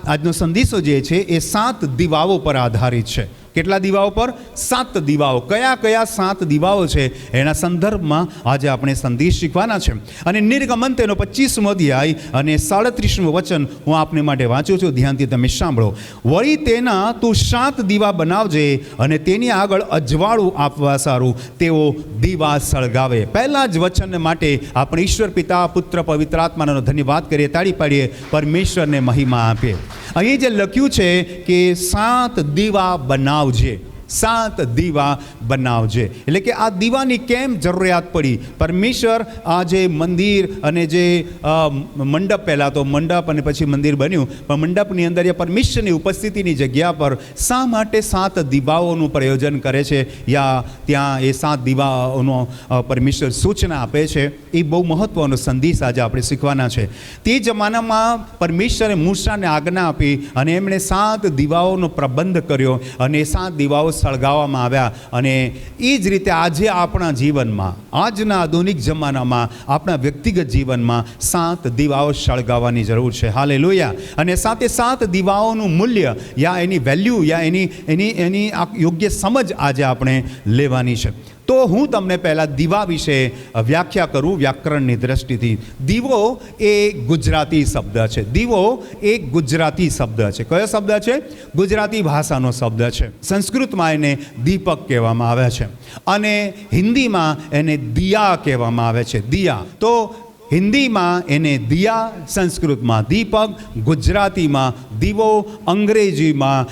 આજનો સંદેશો જે છે એ 7 દીવાઓ પર આધારિત છે. કેટલા દીવાઓ પર? 7 દીવાઓ. કયા કયા 7 દીવાઓ છે એના સંદર્ભમાં આજે આપણે સંદેશ શીખવાના છે. અને નિર્ગમન તેનો 25મો અધ્યાય અને 37મું વચન હું આપને માટે વાંચું છું. ધ્યાનથી તમે સાંભળો. વળી તેના તું 7 દીવા બનાવજે અને તેની આગળ અજવાળું આપવા સારું તેઓ દીવા સળગાવે. પહેલા જ વચન માટે આપણે ઈશ્વર પિતા, પુત્ર, પવિત્ર આત્માનો ધન્યવાદ કરીએ, તાળી પાડીએ, પરમેશ્વરને મહિમા આપીએ. અહીં જે લખ્યું છે કે 7 દીવા બનાવજે, 7 દીવા બનાવજે. એટલે કે આ દીવાની કેમ જરૂરિયાત પડી? પરમેશ્વર આ જે મંદિર અને જે મંડપ, પહેલાં તો મંડપ અને પછી મંદિર બન્યું, પણ મંડપની અંદર એ પરમેશ્વરની ઉપસ્થિતિની જગ્યા પર શા માટે 7 દીવાઓનું પ્રયોજન કરે છે, યા ત્યાં એ 7 દીવાઓનો પરમેશ્વર સૂચના આપે છે? એ બહુ મહત્ત્વનો સંદેશ આજે આપણે શીખવાના છે. તે જમાનામાં પરમેશ્વરે મૂસાને આજ્ઞા આપી અને એમણે 7 દીવાઓનો પ્રબંધ કર્યો અને એ 7 દીવાઓ સળગાવવામાં આવ્યા. અને એ જ રીતે આજે આપણા જીવનમાં, આજના આધુનિક જમાનામાં, આપણા વ્યક્તિગત જીવનમાં 7 દીવાઓ સળગાવવાની જરૂર છે. હાલેલુયા. અને સાથે 7 દીવાઓનું મૂલ્ય યા એની વેલ્યુ યા એની યોગ્ય સમજ આજે આપણે લેવાની છે. તો હું તમને પહેલાં દીવા વિશે વ્યાખ્યા કરું વ્યાકરણની દ્રષ્ટિથી. દીવો એ ગુજરાતી શબ્દ છે. દીવો એ ગુજરાતી શબ્દ છે. કયો શબ્દ છે? ગુજરાતી ભાષાનો શબ્દ છે. સંસ્કૃતમાં એને દીપક કહેવામાં આવે છે અને હિન્દીમાં એને દિયા કહેવામાં આવે છે. દિયા. તો હિન્દીમાં એને દિયા, સંસ્કૃતમાં દીપક, ગુજરાતીમાં દીવો, અંગ્રેજીમાં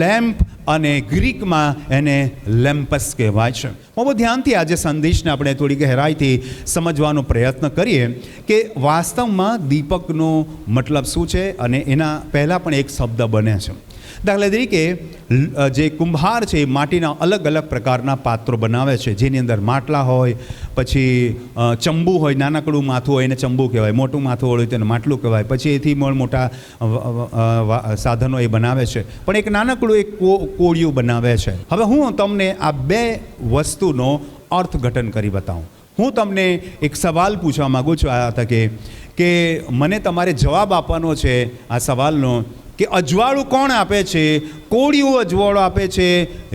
લેમ્પ અને ગ્રીકમાં એને લેમ્પસ કહેવાય છે. બહુ ધ્યાનથી આજે સંદેશને આપણે થોડી ગહેરાઈથી સમજવાનો પ્રયત્ન કરીએ કે વાસ્તવમાં દીપકનો મતલબ શું છે અને એના પહેલાં પણ એક શબ્દ બને છે. દાખલા તરીકે જે કુંભાર છે એ માટીના અલગ અલગ પ્રકારના પાત્રો બનાવે છે, જેની અંદર માટલા હોય, પછી ચંબુ હોય, નાનકડું માથું હોય એને ચંબુ કહેવાય, મોટું માથું હોય તેને માટલું કહેવાય, પછી એથી મોટા સાધનો એ બનાવે છે. પણ એક નાનકડું એક કોળિયું બનાવે છે. હવે હું તમને આ 2 વસ્તુનો અર્થઘટન કરી બતાવું. હું તમને એક સવાલ પૂછવા માગું છું આ તકે કે મને તમારે જવાબ આપવાનો છે આ સવાલનો કે અજવાળું કોણ આપે છે? કોળિયું અજવાળું આપે છે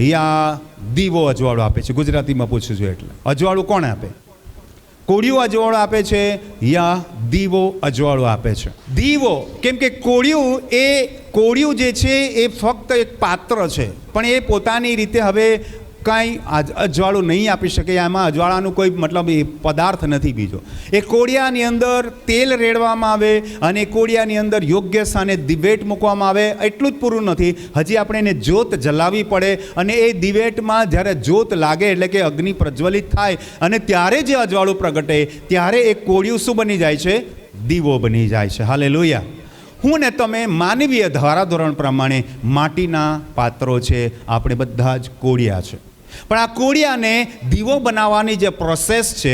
યા દીવો અજવાળું આપે છે? ગુજરાતીમાં પૂછું છું એટલે અજવાળું કોણ આપે? કોળિયું અજવાળું આપે છે યા દીવો અજવાળું આપે છે? દીવો. કેમ કે કોળિયું જે છે એ ફક્ત એક પાત્ર છે, પણ એ પોતાની રીતે હવે કાંઈ અજવાળું નહીં આપી શકે. એમાં અજવાળાનું કોઈ મતલબ એ પદાર્થ નથી બીજો. એ કોળિયાની અંદર તેલ રેડવામાં આવે અને કોળિયાની અંદર યોગ્ય સ્થાને દિવેટ મૂકવામાં આવે. એટલું જ પૂરું નથી, હજી આપણે એને જ્યોત જલાવવી પડે અને એ દિવેટમાં જ્યારે જ્યોત લાગે એટલે કે અગ્નિ પ્રજ્વલિત થાય અને ત્યારે જે અજવાળું પ્રગટે ત્યારે એ કોળિયું શું બની જાય છે? દીવો બની જાય છે. હાલેલુયા. હું ને તમે માનવીય ધારાધોરણ પ્રમાણે માટીના પાત્રો છે, આપણે બધા જ કોળિયા છે. પણ આ કોળિયાને દીવો બનાવવાની જે પ્રોસેસ છે,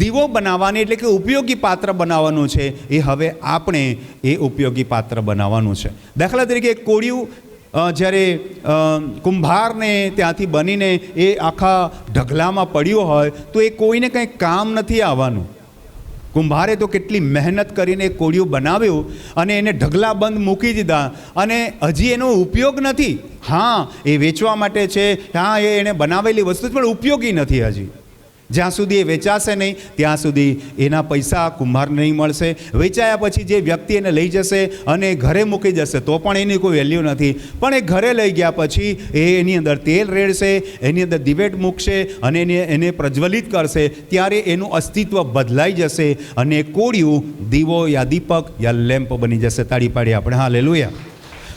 દીવો બનાવવાની એટલે કે ઉપયોગી પાત્ર બનાવવાનું છે, એ હવે આપણે એ ઉપયોગી પાત્ર બનાવવાનું છે. દાખલા તરીકે કોળિયું જ્યારે કુંભારને ત્યાંથી બનીને એ આખા ઢગલામાં પડ્યું હોય તો એ કોઈને કંઈ કામ નથી આવવાનું. કુંભારે તો કેટલી મહેનત કરીને કોળિયું બનાવ્યું અને એને ઢગલા બંધ મૂકી દીધા અને હજી એનો ઉપયોગ નથી. હા, એ વેચવા માટે છે, હા એ એને બનાવેલી વસ્તુ પણ ઉપયોગી નથી હજી. જ્યાં સુધી એ વેચાશે નહીં ત્યાં સુધી એના પૈસા કુંભારને નહીં મળશે. વેચાયા પછી જે વ્યક્તિ એને લઈ જશે અને ઘરે મૂકી જશે તો પણ એની કોઈ વેલ્યુ નથી. પણ એ ઘરે લઈ ગયા પછી એની અંદર તેલ રેડશે, એની અંદર દિવેટ મૂકશે અને એને પ્રજ્વલિત કરશે, ત્યારે એનું અસ્તિત્વ બદલાઈ જશે અને કોળિયું દીવો યા દીપક યા લેમ્પ બની જશે. તાળી પાડી આપણે હાલેલુયા.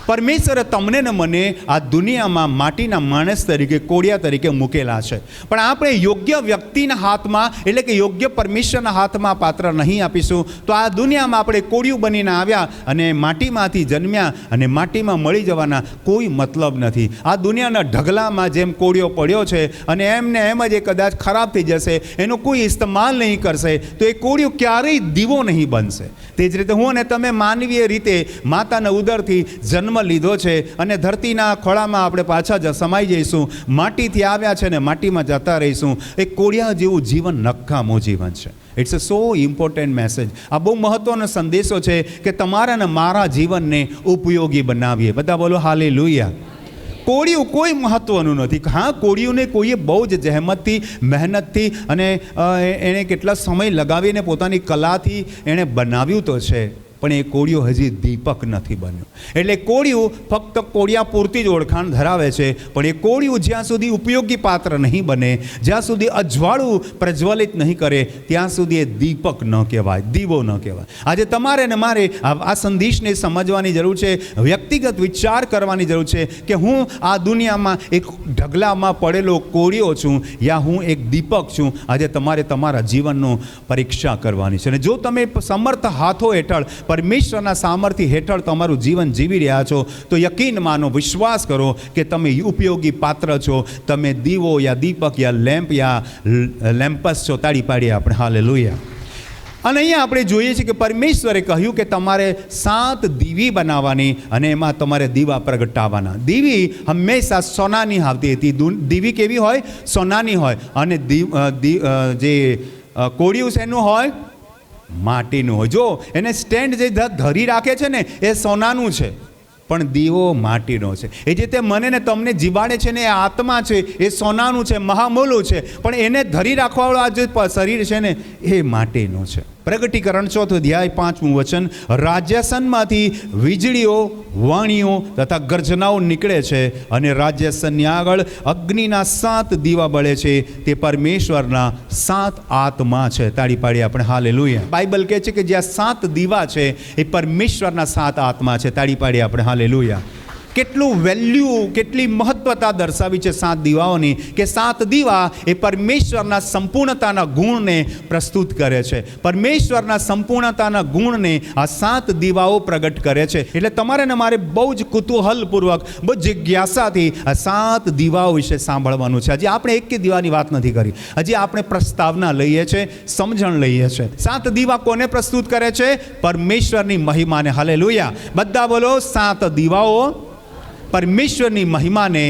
પરમેશ્વરે તમને ને મને આ દુનિયામાં માટીના માણસ તરીકે, કોળિયા તરીકે મૂકેલા છે. પણ આપણે યોગ્ય વ્યક્તિના હાથમાં એટલે કે યોગ્ય પરમેશ્વરના હાથમાં પાત્ર નહીં આપીશું તો આ દુનિયામાં આપણે કોળિયું બનીને આવ્યા અને માટીમાંથી જન્મ્યા અને માટીમાં મળી જવાના કોઈ મતલબ નથી. આ દુનિયાના ઢગલામાં જેમ કોળિયો પડ્યો છે અને એમને એમ જ એ કદાચ ખરાબ થઈ જશે, એનો કોઈ ઇસ્તેમાલ નહીં કરશે તો એ કોળિયું ક્યારેય દીવો નહીં બનશે. તે જ રીતે હું અને તમે માનવીય રીતે માતાના ઉદરથી જન્મ લીધો છે અને ધરતીના ખોળામાં આપણે પાછા સમાઈ જઈશું. માટીથી આવ્યા છે ને માટીમાં જતા રહીશું. એ કોળિયા જેવું જીવન નકામું જીવન છે. It's a so important message. આ બહુ મહત્વનો સંદેશો છે કે તમારા અને મારા જીવનને ઉપયોગી બનાવીએ. બધા બોલો હાલેલુયા. કોળિયું કોઈ મહત્વનું નથી. હા, કોળિયુંને કોઈએ બહુ જ જહેમતથી, મહેનતથી અને એણે કેટલા સમય લગાવીને પોતાની કલાથી એણે બનાવ્યું તો છે, પણ એ કોળિયું હજી દીપક નથી બન્યું. એટલે કોળિયું ફક્ત કોળિયા પૂરતી જ ઓળખાણ ધરાવે છે, પણ એ કોળિયું જ્યાં સુધી ઉપયોગી પાત્ર નહીં બને, જ્યાં સુધી અજવાળું પ્રજ્વલિત નહીં કરે, ત્યાં સુધી એ દીપક ન કહેવાય, દીવો ન કહેવાય. આજે તમારે ને મારે આ સંદેશને સમજવાની જરૂર છે, વ્યક્તિગત વિચાર કરવાની જરૂર છે કે હું આ દુનિયામાં એક ઢગલામાં પડેલો કોળિયો છું યા હું એક દીપક છું. આજે તમારે તમારા જીવનનું પરીક્ષા કરવાની છે. અને જો તમે સમર્થ હાથો હેઠળ, પરમેશ્વરના સામર્થ્ય હેઠળ તમારું જીવન જીવી રહ્યા છો, તો યકીન માનો, વિશ્વાસ કરો કે તમે ઉપયોગી પાત્ર છો. તમે દીવો યા દીપક યા લેમ્પ યા લેમ્પસ છો. તાળી પાડીએ આપણે હાલેલુયા. અને અહીંયા આપણે જોઈએ છીએ કે પરમેશ્વરે કહ્યું કે તમારે 7 દીવી બનાવવાની અને એમાં તમારે દીવા પ્રગટાવવાના. દીવી હંમેશા સોનાની આવતી હતી. દીવી કેવી હોય? સોનાની હોય. અને જે કોળિયું શેનું હોય? માટીનું હોય. જો એને સ્ટેન્ડ જે ધરી રાખે છે ને એ સોનાનું છે, પણ દીવો માટીનો છે. એ જે તે મને ને તમને જીવાડે છે ને એ આત્મા છે, એ સોનાનું છે, મહામૂલું છે, પણ એને ધરી રાખવાવાળું આ જે શરીર છે ને એ માટીનું છે. પ્રગટીકરણ 4 અધ્યાય 5મું વચન, રાજ્યાસનમાંથી વીજળીઓ, વાણીઓ તથા ગર્જનાઓ નીકળે છે અને રાજ્યાસનની આગળ અગ્નિના 7 દીવા બળે છે. તે પરમેશ્વરના 7 આત્મા છે. તાળી પાડીએ આપણે હાલેલુયા. બાઇબલ કહે છે કે જ્યાં 7 દીવા છે એ પરમેશ્વરના 7 આત્મા છે. તાળી પાડીએ આપણે હાલેલુયા. કેટલું વેલ્યુ, કેટલી મહત્વતા દર્શાવી છે 7 દીવાઓની, કે 7 દીવા એ પરમેશ્વરના સંપૂર્ણતાના ગુણને પ્રસ્તુત કરે છે. પરમેશ્વરના સંપૂર્ણતાના ગુણને આ 7 દીવાઓ પ્રગટ કરે છે. એટલે તમારે ને મારે બહુ જ કુતૂહલપૂર્વક, બહુ જિજ્ઞાસાથી આ 7 દીવાઓ વિશે સાંભળવાનું છે. હજી આપણે એક દીવાની વાત નથી કરી, હજી આપણે પ્રસ્તાવના લઈએ છીએ, સમજણ લઈએ છીએ. 7 દીવા કોને પ્રસ્તુત કરે છે? પરમેશ્વરની મહિમાને. હાલેલુયા. બધા બોલો, 7 દીવાઓ પરમેશ્વરની મહિમાને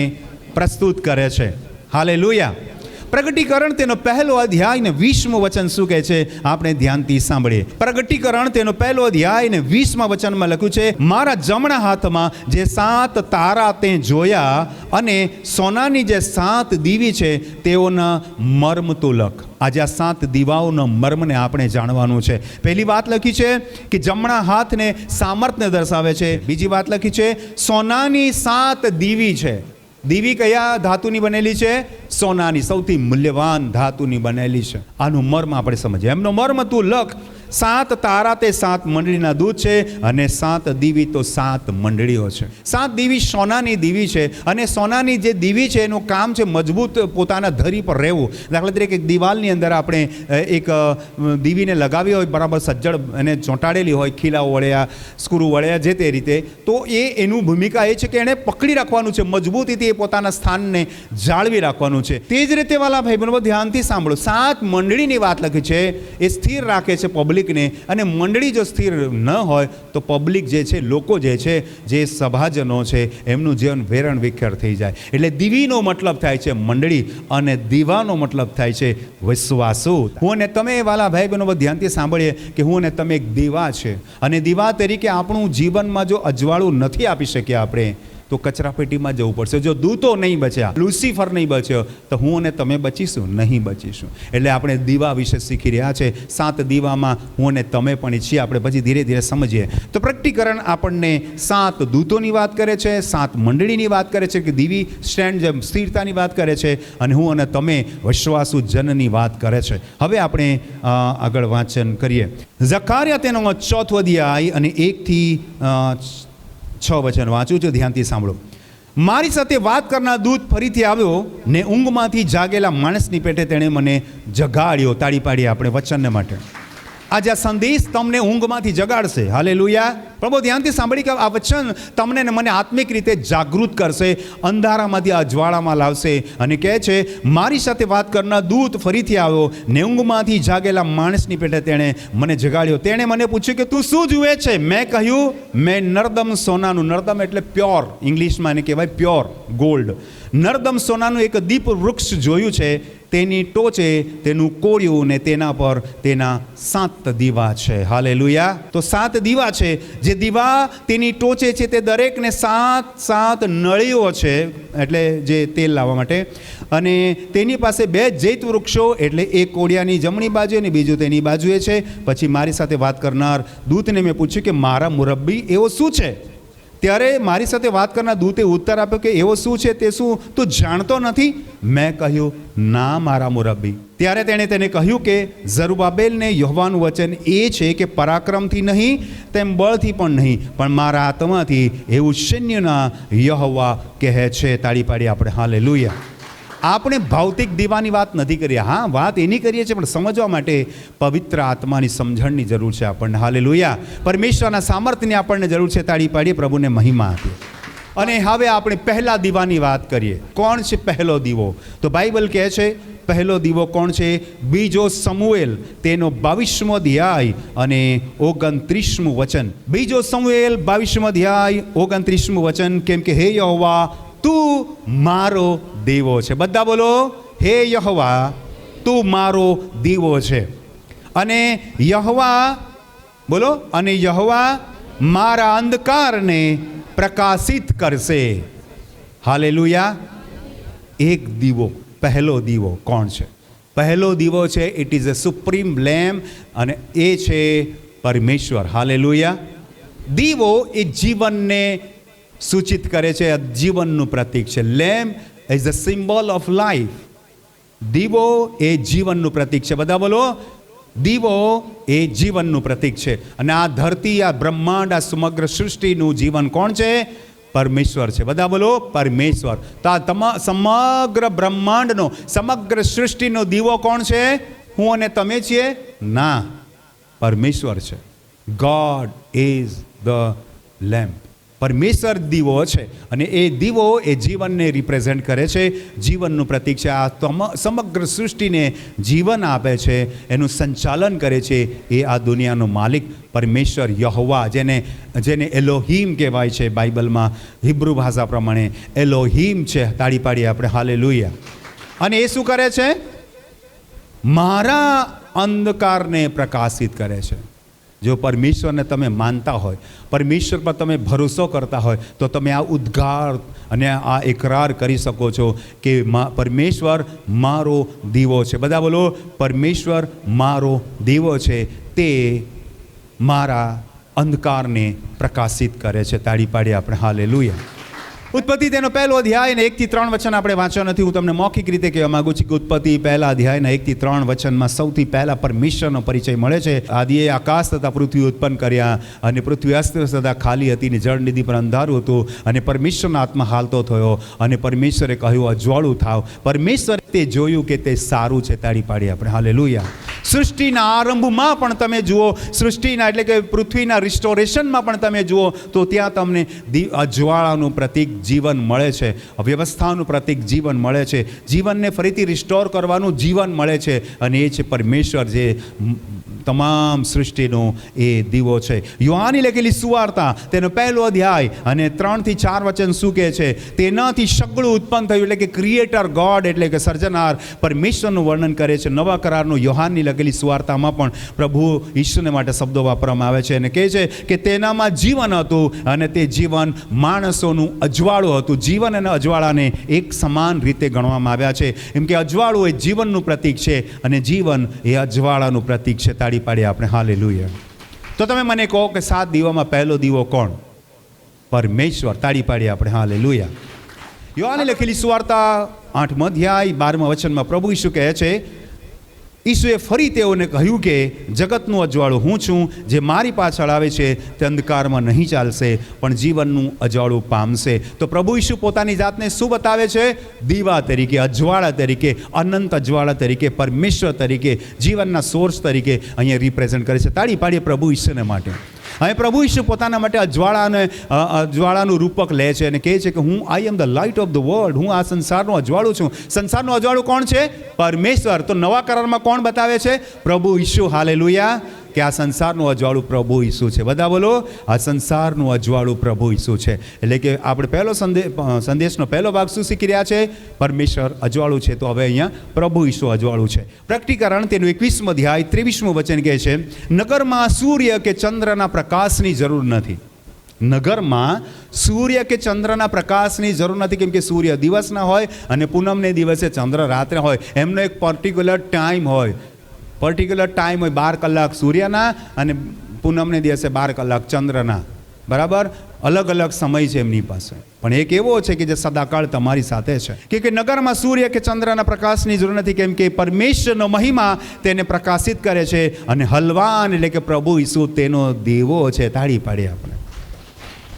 પ્રસ્તુત કરે છે. હાલેલુયા. પ્રગટીકરણ તેનો 1લો અધ્યાય ને 20મું વચન શું કહે છે? આપણે ધ્યાનથી સાંભળીએ. પ્રગટીકરણ તેનો 1લો અધ્યાય ને 20મા વચનમાં લખ્યું છે, મારા જમણા હાથમાં જે 7 તારા તે જોયા અને સોનાની જે 7 દીવી છે તેઓના મર્મ તું લખ. આજે આ 7 દીવાઓના મર્મને આપણે જાણવાનું છે. પહેલી વાત લખી છે કે જમણા હાથને સામર્થ્યને દર્શાવે છે. બીજી વાત લખી છે સોનાની 7 દીવી છે. દીવી કયા ધાતુની બનેલી છે? સોનાની, સૌથી મૂલ્યવાન ધાતુની બનેલી છે. આનું મર્મ આપણે સમજીએ. એમનો મર્મ તું લખ. 7 તારા તે 7 મંડળીના દૂત છે અને 7 દીવી તો 7 મંડળીઓ છે. 7 દીવી સોનાની દીવી છે અને સોનાની જે દીવી છે એનું કામ છે મજબૂત પોતાના ધરી પર રહેવું. દાખલા તરીકે દિવાલની અંદર આપણે એક દીવીને લગાવી હોય, બરાબર સજ્જડ એને ચોંટાડેલી હોય, ખીલાઓ વળ્યા, સ્ક્રૂ વળ્યા, જે તે રીતે, તો એનું ભૂમિકા એ છે કે એણે પકડી રાખવાનું છે, મજબૂતીથી એ પોતાના સ્થાનને જાળવી રાખવાનું છે. તે જ રીતે વાલા ભાઈ બહેનો ધ્યાનથી સાંભળો, 7 મંડળીની વાત લખી છે. એ સ્થિર રાખે છે પબ્લિક ને. અને મંડળી જો સ્થિર ન હોય તો પબ્લિક જે છે, લોકો જે છે, જે સભાજનો છે, એમનું જીવન વેરણ વિખેર થઈ જાય. એટલે દીવીનો મતલબ થાય છે મંડળી અને દીવાનો મતલબ થાય છે વિશ્વાસુ. હું અને તમે વાલા ભાઈ બહેનો ધ્યાનથી સાંભળીએ કે હું અને તમે એક દીવા છે, અને દીવા તરીકે આપણું જીવનમાં જો અજવાળું નથી આપી શક્યા આપણે, તો કચરાપેટીમાં જવું પડશે. જો દૂતો નહીં બચ્યા, લુસિફર નહીં બચ્યો, તો હું અને તમે બચીશું? નહીં બચીશું. એટલે આપણે દીવા વિશે શીખી રહ્યા છે. 7 દીવામાં હું અને તમે પણ છીએ. આપણે પછી ધીરે ધીરે સમજીએ. તો પ્રગટીકરણ આપણને 7 દૂતોની વાત કરે છે, 7 મંડળીની વાત કરે છે, કે દીવી સ્ટેન્ડ જેમ સ્થિરતાની વાત કરે છે, અને હું અને તમે વિશ્વાસુ જનની વાત કરે છે. હવે આપણે આગળ વાંચન કરીએ. ઝકારિયા તેનો 4થો અધ્યાય અને 1 થી 6 વચન વાંચું છું, ધ્યાનથી સાંભળો. મારી સાથે વાત કરનાર દૂત ફરીથી આવ્યો ને ઊંઘમાંથી જાગેલા માણસની પેટે તેણે મને જગાડ્યો. તાળી પાડીએ આપણે વચનને માટે. આજે આ સંદેશ તમને ઊંઘમાંથી જગાડશે. હાલેલુયા. પ્રભુ ધ્યાનથી સાંભળી કે આ વચન તમને ને મને આત્મિક રીતે જાગૃત કરશે, અંધારામાંથી અજવાળામાં લાવશે. અને કહે છે, મારી સાથે વાત કરનાર દૂત ફરીથી આવ્યો ને ઊંઘમાંથી જાગેલા માણસની પેટે તેણે મને જગાડ્યો. તેણે મને પૂછ્યું કે તું શું જુએ છે? મેં કહ્યું, મેં નર્દમ સોનાનું, નર્દમ એટલે પ્યોર, ઇંગ્લિશમાં એને કહેવાય પ્યોર ગોલ્ડ, નર્દમ સોનાનું એક દીપ વૃક્ષ જોયું છે. તેની ટોચે તેનું કોળિયું ને તેના પર તેના 7 દીવા છે. હાલેલુયા. તો 7 દીવા છે. જે દીવા તેની ટોચે છે તે દરેકને 7 નળીઓ છે, એટલે જે તેલ લાવવા માટે. અને તેની પાસે 2 જૈત વૃક્ષો, એટલે એક કોળિયાની જમણી બાજુ અને બીજું તેની બાજુએ છે. પછી મારી સાથે વાત કરનાર દૂતને મેં પૂછ્યું કે મારા મુરબ્બી એવો શું છે? ત્યારે મારી સાથે વાત કરનાર દૂતે ઉત્તર આપ્યો કે એવો શું છે તે શું તું જાણતો નથી? મેં કહ્યું ના મારા મુરબ્બી. ત્યારે તેણે તેને કહ્યું કે ઝરુબાબેલને યહોવાનું વચન એ છે કે પરાક્રમથી નહીં તેમ બળથી પણ નહીં, પણ મારા આત્માથી, એવું સૈન્યના યહોવા કહે છે. તાળી પાડી આપણે હાલેલુયા. આપણે ભૌતિક દીવાની વાત નથી કરી. હા, વાત એની કરીએ છીએ, પણ સમજવા માટે પવિત્ર આત્માની સમજણની જરૂર છે આપણને. હાલેલુયા. પરમેશ્વરના સામર્થ્યની આપણને જરૂર છે. તાળી પાડીએ, પ્રભુને મહિમા આપીએ. અને હવે આપણે પહેલા દીવાની વાત કરીએ. કોણ છે પહેલો દીવો? તો બાઇબલ કહે છે પહેલો દીવો કોણ છે? બીજો સમુએલ તેનો 22મો અધ્યાય અને 29મું વચન. બીજો સમુએલ 22મો અધ્યાય 29મું વચન. કેમ કે હે યહોવા તું મારો દીવો છે. બધા બોલો, હે યહોવા તું મારો દીવો છે. અને યહોવા, બોલો, અને યહોવા મારા અંધકારને પ્રકાશિત કરશે. હાલેલુયા. એક દીવો, પહેલો દીવો કોણ છે? પહેલો દીવો છે, it is a supreme lamp, અને એ છે પરમેશ્વર. હાલેલુયા. દીવો એ જીવનને સૂચિત કરે છે, જીવનનું પ્રતીક છે. Lamp is the symbol of life. દીવો એ જીવનનું પ્રતીક છે. બધા બોલો, દીવો એ જીવનનું પ્રતીક છે. અને આ ધરતી, આ બ્રહ્માંડ, આ સમગ્ર સૃષ્ટિનું જીવન કોણ છે? પરમેશ્વર છે. બધા બોલો, પરમેશ્વર. તો આ સમગ્ર બ્રહ્માંડનો, સમગ્ર સૃષ્ટિનો દીવો કોણ છે? હું અને તમે છીએ? ના, પરમેશ્વર છે. God is the lamp. પરમેશ્વર દીવો છે. અને એ દીવો એ જીવનને રિપ્રેઝેન્ટ કરે છે, જીવનનું પ્રતીક છે. આ સમગ્ર સૃષ્ટિને જીવન આપે છે, એનું સંચાલન કરે છે. એ આ દુનિયાનો માલિક પરમેશ્વર યહોવા, જેને એલોહીમ કહેવાય છે. બાઇબલમાં હિબ્રુ ભાષા પ્રમાણે એલોહીમ છે. તાળી પાડીએ આપણે હાલેલુયા. અને એ શું કરે છે? મારા અંધકારને પ્રકાશિત કરે છે. જો પરમેશ્વરને તમે માનતા હોય, પરમેશ્વર પર તમે ભરોસો કરતા હોય, તો તમે આ ઉદ્ગાર અને આ એકરાર કરી શકો છો કે પરમેશ્વર મારો દીવો છે. બધા બોલો, પરમેશ્વર મારો દીવો છે, તે મારા અંધકારને પ્રકાશિત કરે છે. તાળી પાડીએ આપણે હાલેલુયા. ઉત્પત્તિ તેનો પહેલો અધ્યાય અને 1 થી 3 વચન આપણે વાંચ્યો નથી. હું તમને મૌખિક રીતે કહેવા માંગુ છું કે ઉત્પત્તિ પહેલા અધ્યાયના 1 થી 3 વચનમાં સૌથી પહેલા પરમેશ્વરનો પરિચય મળે છે. આદિએ આકાશ તથા પૃથ્વી ઉત્પન્ન કર્યા, અને પૃથ્વી અસ્ત તથા ખાલી હતી, ને જળનિધિ પર અંધારું હતું, અને પરમેશ્વરનો આત્મા હાલતો થયો, અને પરમેશ્વરે કહ્યું અજવાળું થાવ. પરમેશ્વરે તે જોયું કે તે સારું છે. તાળી પાડીએ આપણે હાલેલુયા. સૃષ્ટિના આરંભમાં પણ તમે જુઓ, સૃષ્ટિના એટલે કે પૃથ્વીના રિસ્ટોરેશનમાં પણ તમે જુઓ, તો ત્યાં તમને અજવાળાનું પ્રતીક જીવન મળે છે. વ્યવસ્થાનું પ્રતીક જીવન મળે છે. જીવનને ફરીથી રિસ્ટોર કરવાનું જીવન મળે છે. અને એ છે પરમેશ્વર, જે તમામ સૃષ્ટિનો એ દીવો છે. યોહાની લખેલી સુવાર્તા તેનો પહેલો અધ્યાય અને 3 થી 4 વચન શું કહે છે? તેનાથી સગળું ઉત્પન્ન થયું, એટલે કે ક્રિએટર ગોડ, એટલે કે સર્જનાર પરમેશ્વરનું વર્ણન કરે છે. નવા કરારનું યોહાનની લખેલી સુવાર્તામાં પણ પ્રભુ ઈસુને માટે શબ્દો વાપરવામાં આવે છે, અને કહે છે કે તેનામાં જીવન હતું, અને તે જીવન માણસોનું અજવાળું હતું. જીવન અને અજવાળાને એક સમાન રીતે ગણવામાં આવ્યા છે. એમ કે અજવાળું એ જીવનનું પ્રતીક છે, અને જીવન એ અજવાળાનું પ્રતીક છે. તાળી પાડીએ આપણે હાલેલુયા. તો તમે મને કહો કે 7 દીવામાં પહેલો દીવો કોણ? પરમેશ્વર. તાળી પાડીએ આપણે હાલેલુયા. યોહાને લખેલી સુવાર્તા 8મો અધ્યાય 12મા વચનમાં પ્રભુ ઈસુ કહે છે, ઈસુએ ફરી તેઓને કહ્યું કે જગતનું અજવાળું હું છું. જે મારી પાછળ આવે છે તે અંધકારમાં નહીં ચાલશે, પણ જીવનનું અજવાળું પામશે. તો પ્રભુ ઈસુ પોતાની જાતને શું બતાવે છે? દીવા તરીકે, અજવાળા તરીકે, અનંત અજવાળા તરીકે, પરમેશ્વર તરીકે, જીવનના સોર્સ તરીકે અહીંયા રિપ્રેઝેન્ટ કરે છે. તાળી પાડીએ પ્રભુ ઈસુને માટે. હવે પ્રભુ ઈસુ પોતાના માટે અજવાળાનું રૂપક લે છે, અને કહે છે કે હું I am the light of the world. હું આ સંસારનું અજવાળું છું. સંસારનું અજવાળું કોણ છે? પરમેશ્વર. તો નવા કરારમાં કોણ બતાવે છે? પ્રભુ ઈસુ. હાલેલુયા. કે આ સંસારનું અજવાળું પ્રભુ ઈસુ છે. બધા બોલો, આ સંસારનું અજવાળું પ્રભુ ઈસુ છે. એટલે કે આપણે પહેલો સંદેશનો પહેલો ભાગ શું શીખી રહ્યા છે? પરમેશ્વર અજવાળું છે. તો હવે અહીંયા પ્રભુ ઈસુ અજવાળું છે. પ્રકટીકરણ તેનું 21 અધ્યાય 23 વચન કહે છે, નગરમાં સૂર્ય કે ચંદ્રના પ્રકાશની જરૂર નથી. નગરમાં સૂર્ય કે ચંદ્રના પ્રકાશની જરૂર નથી, કેમ કે સૂર્ય દિવસના હોય અને પૂનમને દિવસે ચંદ્ર રાત્રે હોય. એમનો એક પર્ટિક્યુલર ટાઈમ હોય, 12 કલાક સૂર્યના અને પૂનમને દિવસે 12 કલાક ચંદ્રના. બરાબર, અલગ અલગ સમય છે એમની પાસે. પણ એક એવો છે કે જે સદાકાળ તમારી સાથે છે કે નગરમાં સૂર્ય કે ચંદ્રના પ્રકાશની જરૂર નથી, કેમ કે પરમેશ્વરનો મહિમા તેને પ્રકાશિત કરે છે અને હલવાન એટલે કે પ્રભુ ઈસુ તેનો દીવો છે. તાળી પાડીએ આપણે.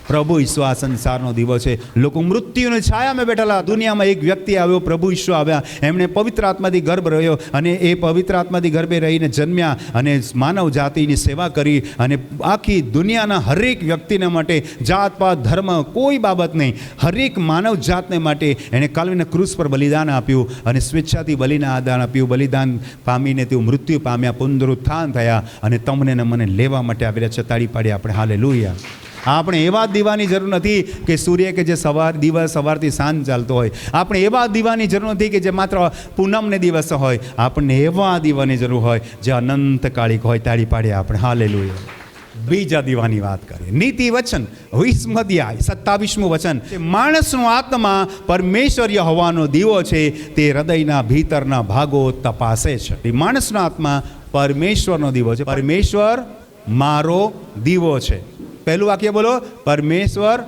પ્રભુ ઈસુ આ સંસારનો દીવો છે. લોકો મૃત્યુની છાયામાં બેઠેલા, દુનિયામાં એક વ્યક્તિ આવ્યો, પ્રભુ ઈસુ આવ્યા. એમણે પવિત્ર આત્માથી ગર્ભ રહ્યો અને એ પવિત્ર આત્માથી ગર્ભે રહીને જન્મ્યા અને માનવ જાતિની સેવા કરી અને આખી દુનિયાના હરેક વ્યક્તિને માટે, જાત પાત ધર્મ કોઈ બાબત નહીં, હરેક માનવ જાતને માટે એણે કાલ્વરીના ક્રૂસ પર બલિદાન આપ્યું અને સ્વેચ્છાથી બલિદાન આપ્યું. બલિદાન પામીને તેઓ મૃત્યુ પામ્યા, પુનરુત્થાન થયા અને તમને ને મને લેવા માટે આવી રહ્યા છે. તાળી પાડીએ આપણે. હાલેલુયા. આપણે એવા દીવાની જરૂર નથી કે સૂર્ય કે જે દિવસ સવારથી સાંજ ચાલતો હોય. આપણે એવા દીવાની જરૂર નથી કે જે માત્ર પૂનમને દિવસ હોય. આપણને એવા દીવાની જરૂર હોય જે અનંતકાળિક હોય. તાળી પાડીએ આપણે. હાલેલુયા. બીજા દીવાની વાત કરીએ. નીતિ વચન 20 અધ્યાય 27 વચન, માણસનો આત્મા પરમેશ્વર યહોવાનો દીવો છે, તે હૃદયના ભીતરના ભાગો તપાસે છે. માણસનો આત્મા પરમેશ્વરનો દીવો છે. પરમેશ્વર મારો દીવો છે. પહેલું વાક્ય બોલો, પરમેશ્વર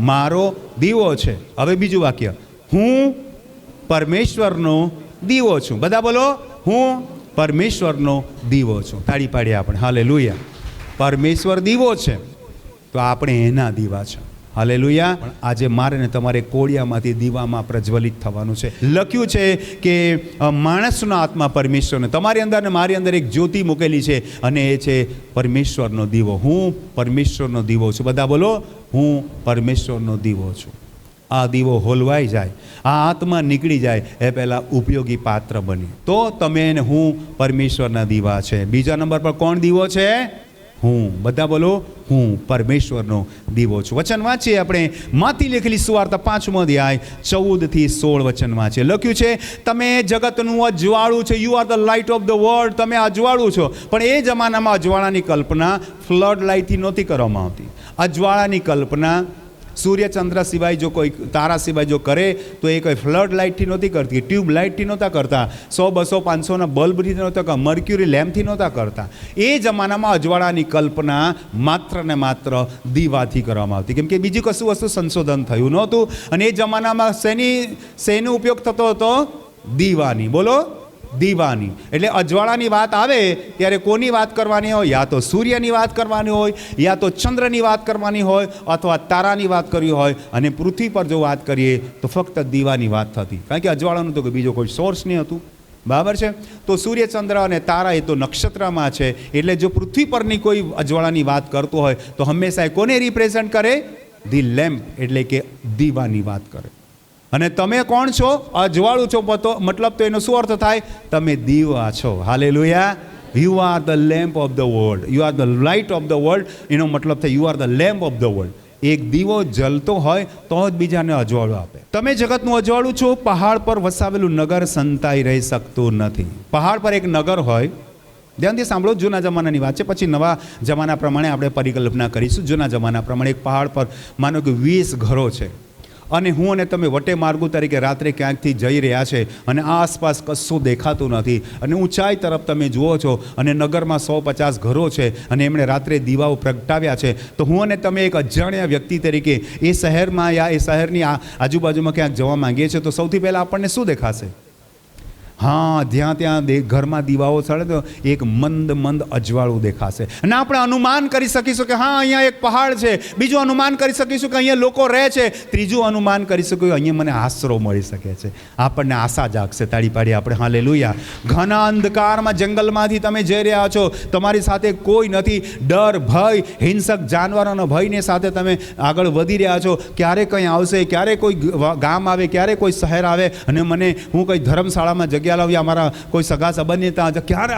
મારો દીવો છે. હવે બીજું વાક્ય, હું પરમેશ્વરનો દીવો છું. બધા બોલો, હું પરમેશ્વરનો દીવો છું. તાળી પાડીએ આપણે. હાલેલુયા. પરમેશ્વર દીવો છે તો આપણે એના દીવા છે. હાલેલુયા. પણ આજે મારે ને તમારે કોળિયામાંથી દીવામાં પ્રજ્વલિત થવાનું છે. લખ્યું છે કે માણસનો આત્મા પરમેશ્વરનો, તમારી અંદર ને મારી અંદર એક જ્યોતિ મૂકેલી છે અને એ છે પરમેશ્વરનો દીવો. હું પરમેશ્વરનો દીવો છું. બધા બોલો, હું પરમેશ્વરનો દીવો છું. આ દીવો હોલવાઈ જાય, આ આત્મા નીકળી જાય એ પહેલાં ઉપયોગી પાત્ર બની તો તમે ને હું પરમેશ્વરના દીવા છે. બીજા નંબર પર કોણ દીવો છે? હું. બધા બોલો, હું પરમેશ્વરનો દીવો છું. વચન વાંચીએ આપણે. માથી લખેલી સુવાર્તા 5મો અધ્યાય 14 થી 16 વચન વાંચીએ. લખ્યું છે, તમે જગતનું અજવાળું છે. You are the light of the world. તમે અજવાળું છો. પણ એ જમાનામાં અજવાળાની કલ્પના ફ્લડ લાઇટથી નહોતી કરવામાં આવતી. અજવાળાની કલ્પના સૂર્યચંદ્ર સિવાય જો કોઈ તારા સિવાય જો કરે તો એ કોઈ ફ્લડ લાઇટથી નહોતી કરતી, ટ્યુબ લાઇટથી નહોતા કરતા, 100, 200, 500ના બલ્બથી નહોતા કરતા, મર્ક્યુરી લેમ્પથી નહોતા કરતા. એ જમાનામાં અજવાળાની કલ્પના માત્ર ને માત્ર દીવાથી કરવામાં આવતી, કેમ કે બીજી કશું વસ્તુ સંશોધન થયું નહોતું. અને એ જમાનામાં શેનો ઉપયોગ થતો હતો? દીવાની. બોલો, દીવાની. એટલે અજવાળાની વાત આવે ત્યારે કોની વાત કરવાની હોય? યા તો સૂર્યની વાત કરવાની હોય, યા તો ચંદ્રની વાત કરવાની હોય, અથવા તારાની વાત કરવી હોય. અને પૃથ્વી પર જો વાત કરીએ તો ફક્ત દીવાની વાત થતી, કારણ કે અજવાળાનું તો બીજો કોઈ સોર્સ નહીં હતું. બરાબર છે? તો સૂર્ય, ચંદ્ર અને તારા એ તો નક્ષત્રમાં છે. એટલે જો પૃથ્વી પરની કોઈ અજવાળાની વાત કરતો હોય તો હંમેશા કોને રિપ્રેઝન્ટ કરે? ધી લેમ્પ, એટલે કે દીવાની વાત કરે. અને તમે કોણ છો? અજવાળું છો. મતલબ તો એનો શું અર્થ થાય? તમે દીવા છો. Hallelujah. You are the lamp of the world. You are the light of the world. એનો મતલબ થાય you are the lamp of the world. એક દીવો જલતો હોય તો જ બીજાને અજવાળું આપે. તમે જગતનું અજવાળું છો. પહાડ પર વસાવેલું નગર સંતાઈ રહી શકતું નથી. પહાડ પર એક નગર હોય, ધ્યાનથી સાંભળો, જૂના જમાનાની વાત છે, પછી નવા જમાના પ્રમાણે આપણે પરિકલ્પના કરીશું. જૂના જમાના પ્રમાણે એક પહાડ પર માનો કે 20 ઘરો છે અને હું અને તમે વટે માર્ગુ તરીકે રાત્રે ક્યાંકથી જઈ રહ્યા છે અને આસપાસ કશું દેખાતું નથી અને ઊંચાઈ તરફ તમે જુઓ છો અને નગરમાં 150 ઘરો છે અને એમણે રાત્રે દીવાઓ પ્રગટાવ્યા છે. તો હું અને તમે એક અજાણ્યા વ્યક્તિ તરીકે એ શહેરમાં યા એ શહેરની આજુબાજુમાં ક્યાંક જવા માંગીએ છીએ તો સૌથી પહેલાં આપણને શું દેખાશે? હા, ત્યાં ઘરમાં દીવાઓ સળે તો એક મંદ અજવાળું દેખાશે અને આપણે અનુમાન કરી શકીશું કે હા, અહીંયા એક પહાડ છે. બીજું અનુમાન કરી શકીશું કે અહીંયા લોકો રહે છે. ત્રીજું અનુમાન કરી શકું કે અહીંયા મને આશરો મળી શકે છે. આપણને આશા જાગશે. તાળી પાડીએ આપણે. હાલેલુયા. ઘણા અંધકારમાં જંગલમાંથી તમે જઈ રહ્યા છો, તમારી સાથે કોઈ નથી. ડર, ભય, હિંસક જાનવરોનો ભયને સાથે તમે આગળ વધી રહ્યા છો. ક્યારે કંઈ આવશે, ક્યારે કોઈ ગામ આવે, ક્યારે કોઈ શહેર આવે અને હું કંઈ ધર્મશાળામાં જગ્યા ખ્યાલ આવ્યો અમારા કોઈ સગા સંબંધી ત્યાં ક્યારે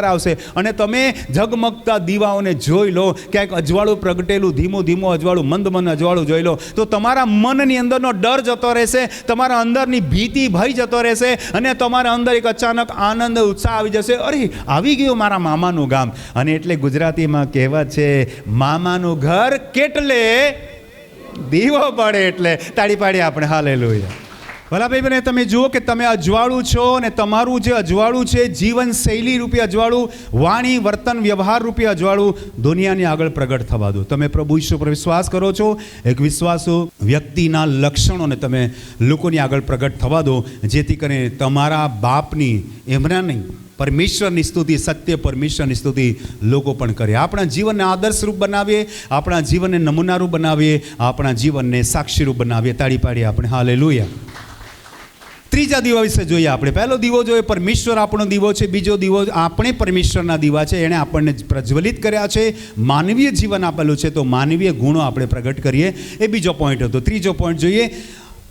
આવશે, અને તમે ઝગમગતા દીવાઓને જોઈ લો, ક્યાંક અજવાળું પ્રગટેલું ધીમું અજવાળું મંદ અજવાળું જોઈ લો, તો તમારા મનની અંદરનો ડર જતો રહેશે, તમારા અંદરની ભીતિ ભય જતો રહેશે, અને તમારા અંદર એક અચાનક આનંદ ઉત્સાહ આવી જશે. અરે આવી ગયું મારા મામાનું ગામ. અને એટલે ગુજરાતીમાં કહેવત છે, મામાનું ઘર કેટલે દીવો પડે. એટલે તાળી પાડી આપણે હાલેલુયા. ભલા ભાઈ બહેન, તમે જુઓ કે તમે અજવાળું છો, અને તમારું જે અજવાળું છે જીવન શૈલી રૂપે અજવાળું, વાણી વર્તન વ્યવહાર રૂપે અજવાળું દુનિયાની આગળ પ્રગટ થવા દો. તમે પ્રભુ ઈસુ પર વિશ્વાસ કરો છો, એક વિશ્વાસુ વ્યક્તિના લક્ષણોને તમે લોકોની આગળ પ્રગટ થવા દો, જેથી કરીને તમારા બાપની, એમના નહીં, પરમેશ્વરની સ્તુતિ, સત્ય પરમેશ્વરની સ્તુતિ લોકો પણ કરે. આપણા જીવનને આદર્શરૂપ બનાવીએ, આપણા જીવનને નમૂનારૂપ બનાવીએ, આપણા જીવનને સાક્ષીરૂપ બનાવીએ. તાળી પાડીએ આપણે હાલેલુયા. ત્રીજા દીવા વિશે જોઈએ આપણે. પહેલો દીવો જોઈએ, પરમેશ્વર આપણો દીવો છે. બીજો દીવો, આપણે પરમેશ્વરના દીવા છે, એણે આપણને પ્રજ્વલિત કર્યા છે, માનવીય જીવન આપેલું છે, તો માનવીય ગુણો આપણે પ્રગટ કરીએ. એ બીજો પોઈન્ટ હતો. ત્રીજો પોઈન્ટ જોઈએ.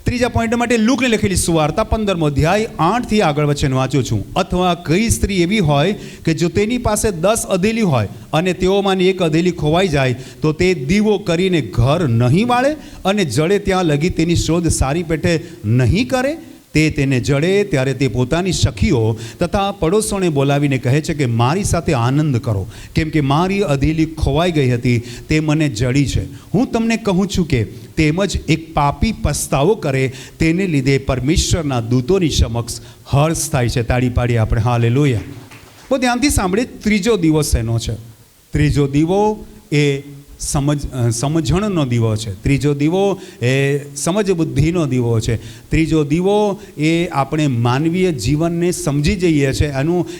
ત્રીજા પોઈન્ટ માટે લૂકને લખેલી સુવાર્તા 15મો અધ્યાય 8થી આગળ વચન વાંચું છું. અથવા કઈ સ્ત્રી એવી હોય કે જો તેની પાસે 10 અધેલી હોય અને તેઓમાંની એક અધેલી ખોવાઈ જાય, તો તે દીવો કરીને ઘર નહીં વાળે અને જડે ત્યાં લગી તેની શોધ સારી પેઠે નહીં કરે. તે તેને જડે ત્યારે તે પોતાની સખીઓ તથા પડોશોને બોલાવીને કહે છે કે મારી સાથે આનંદ કરો, કેમ કે મારી અધેલી ખોવાઈ ગઈ હતી, તે મને જડી છે. હું તમને કહું છું કે તેમજ એક પાપી પસ્તાવો કરે, તેને લીધે પરમેશ્વરના દૂતોની સમક્ષ હર્ષ થાય છે. તાળી પાડી આપણે હાલેલુયા. બહુ ધ્યાનથી સાંભળીએ. ત્રીજો દીવો શેનો છે? ત્રીજો દીવો એ સમજણનો દીવો છે. ત્રીજો દીવો એ સમજ બુદ્ધિનો દીવો છે. ત્રીજો દીવો એ આપણે માનવીય જીવનને સમજી જઈએ છીએ,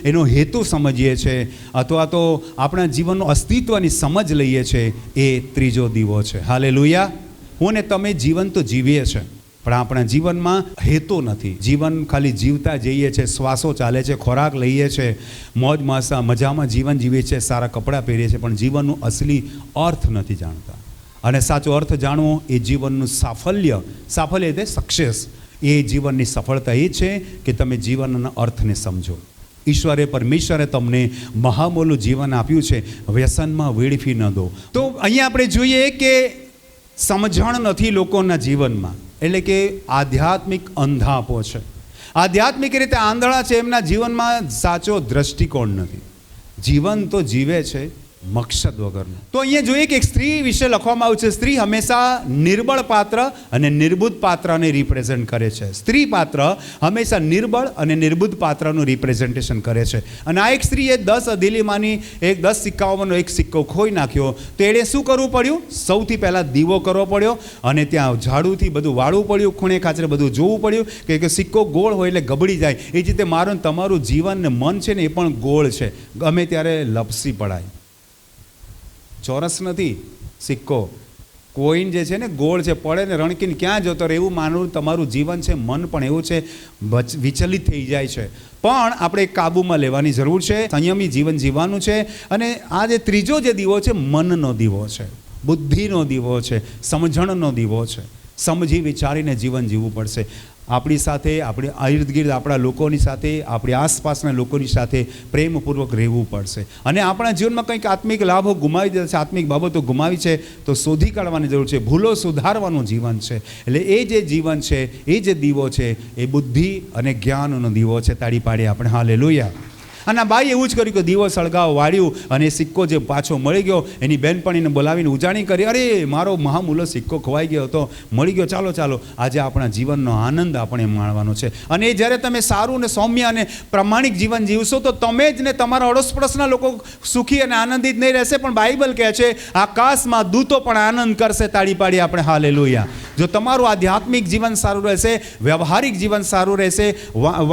એનો હેતુ સમજીએ છીએ, અથવા તો આપણા જીવનનું અસ્તિત્વની સમજ લઈએ છીએ. એ ત્રીજો દીવો છે. હાલેલુયા. હું ને તમે જીવન તો જીવીએ છીએ, પણ આપણા જીવનમાં હેતુ નથી. જીવન ખાલી જીવતા જઈએ છીએ, શ્વાસો ચાલે છે, ખોરાક લઈએ છીએ, મોજ મજામાં જીવન જીવીએ છીએ, સારા કપડાં પહેરીએ છીએ, પણ જીવનનું અસલી અર્થ નથી જાણતા. અને સાચો અર્થ જાણવો એ જીવનનું સાફલ્ય એટલે સક્સેસ. એ જીવનની સફળતા એ છે કે તમે જીવનના અર્થને સમજો. ઈશ્વરે, પરમેશ્વરે તમને મહામૂલું જીવન આપ્યું છે, વ્યસનમાં વેડફી ન દો. તો અહીંયા આપણે જોઈએ કે સમજણ નથી લોકોના જીવનમાં, એટલે કે આધ્યાત્મિક અંધાપો છે, આધ્યાત્મિક રીતે આંધળા છે. એમના જીવનમાં સાચો દ્રષ્ટિકોણ નથી. જીવન તો જીવે છે મકસદ વગરનું. તો અહીંયા જોઈએ કે એક સ્ત્રી વિશે લખવામાં આવ્યું છે. સ્ત્રી હંમેશા નિર્બળ પાત્ર અને નિર્બુદ્ધ પાત્રને રિપ્રેઝન્ટ કરે છે. સ્ત્રી પાત્ર હંમેશા નિર્બળ અને નિર્બુદ્ધ પાત્રનું રિપ્રેઝન્ટેશન કરે છે. અને આ એક સ્ત્રીએ 10 અધેલીમાંની 10 સિક્કાઓમાંનો એક સિક્કો ખોઈ નાખ્યો. તો એણે શું કરવું પડ્યું? સૌથી પહેલાં દીવો કરવો પડ્યો, અને ત્યાં ઝાડુથી બધું વાળવું પડ્યું, ખૂણે ખાચરે બધું જોવું પડ્યું કે સિક્કો ગોળ હોય એટલે ગબડી જાય. એ જ રીતે મારું તમારું જીવન ને મન છે ને એ પણ ગોળ છે, ગમે ત્યારે લપસી પડાય. ચોરસ નથી સિક્કો, કોઈન જે છે ને ગોળ છે, પડે ને રણકીને ક્યાં જતો રહે એવું માનવું તમારું જીવન છે. મન પણ એવું છે, વિચલિત થઈ જાય છે. પણ આપણે કાબૂમાં લેવાની જરૂર છે, સંયમી જીવન જીવવાનું છે. અને આ જે ત્રીજો જે દીવો છે, મનનો દીવો છે, બુદ્ધિનો દીવો છે, સમજણનો દીવો છે. સમજી વિચારીને જીવન જીવવું પડશે. આપણી સાથે, આપણી ઇર્દ ગિર્દ આપણા લોકોની સાથે, આપણી આસપાસના લોકોની સાથે પ્રેમપૂર્વક રહેવું પડશે. અને આપણા જીવનમાં કંઈક આત્મિક લાભો ગુમાવી દીધા છે, આત્મિક બાબતો ગુમાવી છે, તો શોધી કાઢવાની જરૂર છે. ભૂલો સુધારવાનું જીવન છે. એટલે એ જે જીવન છે, એ જે દીવો છે, એ બુદ્ધિ અને જ્ઞાનનો દીવો છે. તાળી પાડીએ આપણે હાલેલુયા. અને બાઈ એવું જ કર્યું કે દીવો સળગાવ વાળ્યું, અને સિક્કો જે પાછો મળી ગયો, એની બહેનપણીને બોલાવીને ઉજાણી કરી, અરે મારો મહામૂલો સિક્કો ખોવાઈ ગયો હતો, મળી ગયો, ચાલો ચાલો આજે આપણા જીવનનો આનંદ આપણે માણવાનો છે. અને એ જ્યારે તમે સારું ને સૌમ્ય અને પ્રામાણિક જીવન જીવશો, તો તમે જ ને તમારા અડોસપડોસના લોકો સુખી અને આનંદિત નહીં રહેશે, પણ બાઇબલ કહે છે આકાશમાં દૂતો પણ આનંદ કરશે. તાળી પાડી આપણે હાલેલુયા. જો તમારું આધ્યાત્મિક જીવન સારું રહેશે, વ્યવહારિક જીવન સારું રહેશે,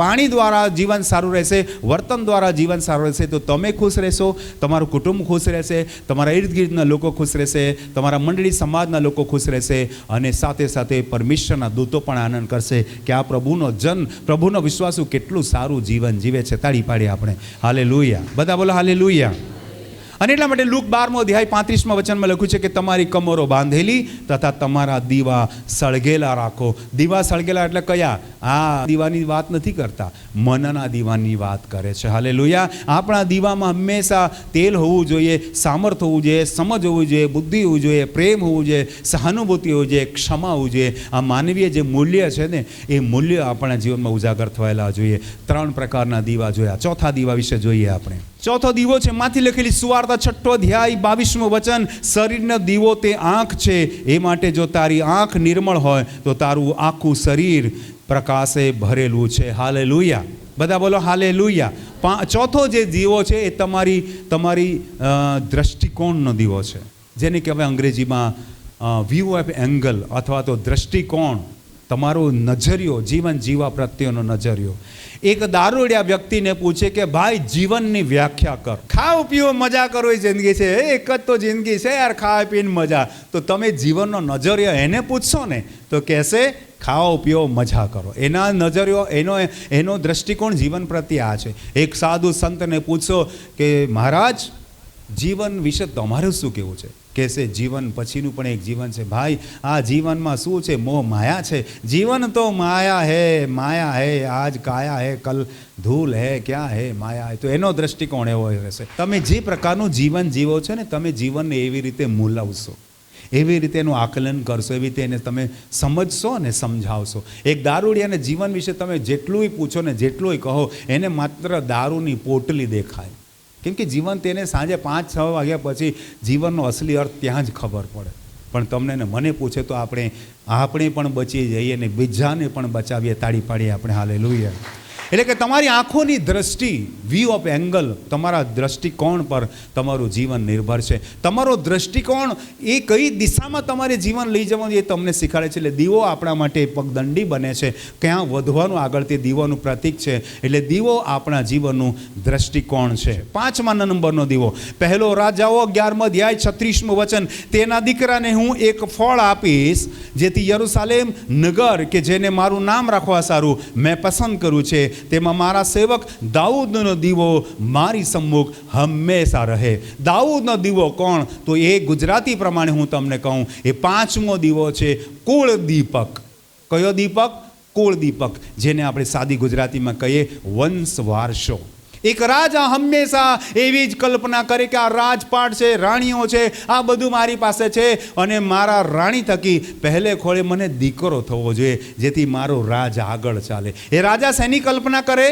વાણી દ્વારા જીવન સારું રહેશે, વર્તન દ્વારા જીવન સારું રહેશે, તો તમે ખુશ રહેશો, તમારું કુટુંબ ખુશ રહેશે, તમારા ઇર્દ ગિર્દના લોકો ખુશ રહેશે, તમારા મંડળી સમાજના લોકો ખુશ રહેશે, અને સાથે સાથે પરમેશ્વરના દૂતો પણ આનંદ કરશે કે આ પ્રભુનો વિશ્વાસુ કેટલું સારું જીવન જીવે છે. તાળી પાડીએ આપણે હાલેલુયા. બધા બોલો હાલેલુયા. અને એટલા માટે લુક 12મો અધ્યાય 35મા વચનમાં લખ્યું છે કે તમારી કમરો બાંધેલી તથા તમારા દીવા સળગેલા રાખો. દીવા સળગેલા એટલે કયા? આ દીવાની વાત નથી કરતા, મનના દીવાની વાત કરે છે. હાલેલુયા. આપણા દીવામાં હંમેશા તેલ હોવું જોઈએ, સામર્થ હોવું જોઈએ, સમજ હોવું જોઈએ, બુદ્ધિ હોવું જોઈએ, પ્રેમ હોવું જોઈએ, સહાનુભૂતિ હોવું જોઈએ, ક્ષમા હોવું જોઈએ. આ માનવીય જે મૂલ્ય છે ને એ મૂલ્ય આપણા જીવનમાં ઉજાગર થયેલા જોઈએ. 3 પ્રકારના દીવા જોયા. ચોથા દીવા વિશે જોઈએ આપણે. ચોથો દીવો છે માથી લખેલી સુવાર્તા 6 અધ્યાય 22મું વચન. શરીરનો દીવો તે આંખ છે, એ માટે જો તારી આંખ નિર્મળ હોય તો તારું આખું શરીર પ્રકાશે ભરેલું છે. હાલેલુયા. બધા બોલો હાલેલુયા. ચોથો જે દીવો છે એ તમારી દ્રષ્ટિકોણનો દીવો છે, જેને કહેવાય અંગ્રેજીમાં વ્યૂ ઓફ એંગલ અથવા તો દ્રષ્ટિકોણ. તમારો નજરિયો, જીવન જીવવા પ્રત્યેનો નજરિયો. એક દારૂડિયા વ્યક્તિને પૂછે કે ભાઈ જીવનની વ્યાખ્યા કર. ખાઓ પીઓ મજા કરો એ જિંદગી છે, એક જ તો જિંદગી છે યાર, ખાવા પીને મજા. તો તમે જીવનનો નજરિયો એને પૂછશો ને તો કહેશે ખાઓ પીઓ મજા કરો. એના નજરિયો, એનો દ્રષ્ટિકોણ જીવન પ્રત્યે આ છે. એક સાધુ સંતને પૂછશો કે મહારાજ જીવન વિશે તમારું શું કહેવું છે? કહેશે જીવન પછીનું પણ એક જીવન છે. ભાઈ આ જીવનમાં શું છે? મોહ માયા છે. જીવન તો માયા હે આજ કાયા હે કલ ધૂલ હે ક્યાં હે માયા હે. તો એનો દ્રષ્ટિકોણ એવો રહેશે. તમે જે પ્રકારનું જીવન જીવો છો ને, તમે જીવનને એવી રીતે મૂલાવશો, એવી રીતે એનું આકલન કરશો, એવી રીતે એને તમે સમજશો અને સમજાવશો. એક દારૂડિયાને જીવન વિશે તમે જેટલું પૂછો ને જેટલું કહો, એને માત્ર દારૂની પોટલી દેખાય. કેમ કે જીવન તેને સાંજે 5-6 વાગ્યા પછી જીવનનો અસલી અર્થ ત્યાં જ ખબર પડે. પણ તમને ને મને પૂછે તો આપણે પણ બચી જઈએ ને બીજાને પણ બચાવીએ. તાળી પાડીએ આપણે હાલેલુયા. એટલે કે તમારી આંખોની દ્રષ્ટિ, વ્યૂ ઓફ એંગલ, તમારા દ્રષ્ટિકોણ પર તમારું જીવન નિર્ભર છે. તમારો દ્રષ્ટિકોણ એ કઈ દિશામાં તમારે જીવન લઈ જવાનું એ તમને શીખવાડે છે. એટલે દીવો આપણા માટે પગદંડી બને છે, ક્યાં વધવાનું આગળ તે દીવાનું પ્રતીક છે. એટલે દીવો આપણા જીવનનું દ્રષ્ટિકોણ છે. 5મા નંબરનો દીવો. પહેલો રાજાઓ 11મો અધ્યાય 36મું વચન. તેના દીકરાને હું એક ફળ આપીશ, જેથી યરુશાલેમ નગર કે જેને મારું નામ રાખવા સારું મેં પસંદ કર્યું છે, તેમાં મારા સેવક દાઉદનો દીવો મારી સમ્મુખ હંમેશા રહે. દાઉદનો દીવો કોણ? તો એ ગુજરાતી પ્રમાણે હું તમને કહું, એ 5મો દીવો છે કુળ દીપક. કયો દીપક? કુળ દીપક, જેને આપણે સાદી ગુજરાતીમાં કહીએ વંશ વારસો. એક રાજા હંમેશા એવી જ કલ્પના કરે કે આ રાજપાટ છે, રાણીઓ છે, આ બધું મારી પાસે છે અને મારા રાણી થકી પહેલે ખોળે મને દીકરો થવો જોઈએ, જેથી મારો રાજ આગળ ચાલે. એ રાજા શેની કલ્પના કરે?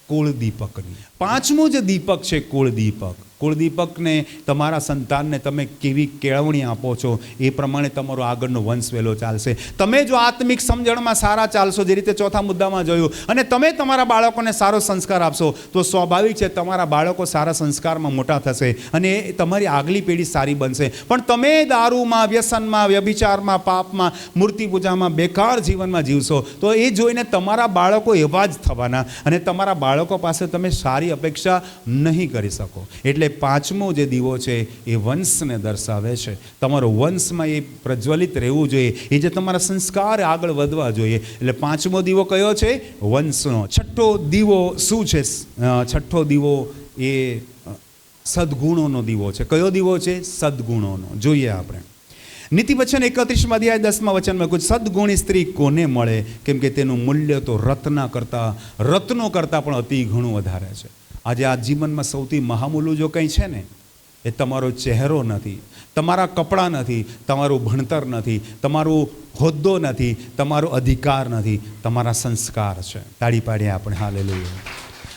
કુળદીપકની. 5મું જે દીપક છે કુળદીપક. કુળદીપકને તમારા સંતાનને તમે કેવી કેળવણી આપો છો એ પ્રમાણે તમારો આગળનો વંશ વેલો ચાલશે. તમે જો આત્મિક સમજણમાં સારા ચાલશો, જે રીતે ચોથા મુદ્દામાં જોયું, અને તમે તમારા બાળકોને સારો સંસ્કાર આપશો તો સ્વાભાવિક છે તમારા બાળકો સારા સંસ્કારમાં મોટા થશે અને તમારી આગલી પેઢી સારી બનશે. પણ તમે દારૂમાં, વ્યસનમાં, વ્યભિચારમાં, પાપમાં, મૂર્તિ પૂજામાં, બેકાર જીવનમાં જીવશો તો એ જોઈને તમારા બાળકો એવા જ થવાના અને તમારા બાળકો પાસે તમે સારી અપેક્ષા નહીં કરી શકો. એટલે 5મો જે દીવો છે એ વંશને દર્શાવે છે. તમારો વંશમાં એ પ્રજ્વલિત રહેવું જોઈએ, એ જે તમારા સંસ્કાર આગળ વધવા જોઈએ. એટલે 5મો દીવો કયો છે? વંશનો. 6થો દીવો શું છે? 6થો દીવો એ સદગુણોનો દીવો છે. કયો દીવો છે? સદગુણોનો. જોઈએ આપણે. નીતિવચન 31મા અધ્યાય 10મા વચનમાં કહ્યું, સદગુણી સ્ત્રી કોને મળે? કેમ કે તેનું મૂલ્ય તો રત્નો કરતાં પણ અતિ ઘણું વધારે છે. આજે આ જીવનમાં સૌથી મહામૂલું જો કંઈ છે ને એ તમારો ચહેરો નથી, તમારા કપડાં નથી, તમારું ભણતર નથી, તમારું હોદ્દો નથી, તમારો અધિકાર નથી, તમારા સંસ્કાર છે. તાળી પાડીએ આપણે હાલેલુયા.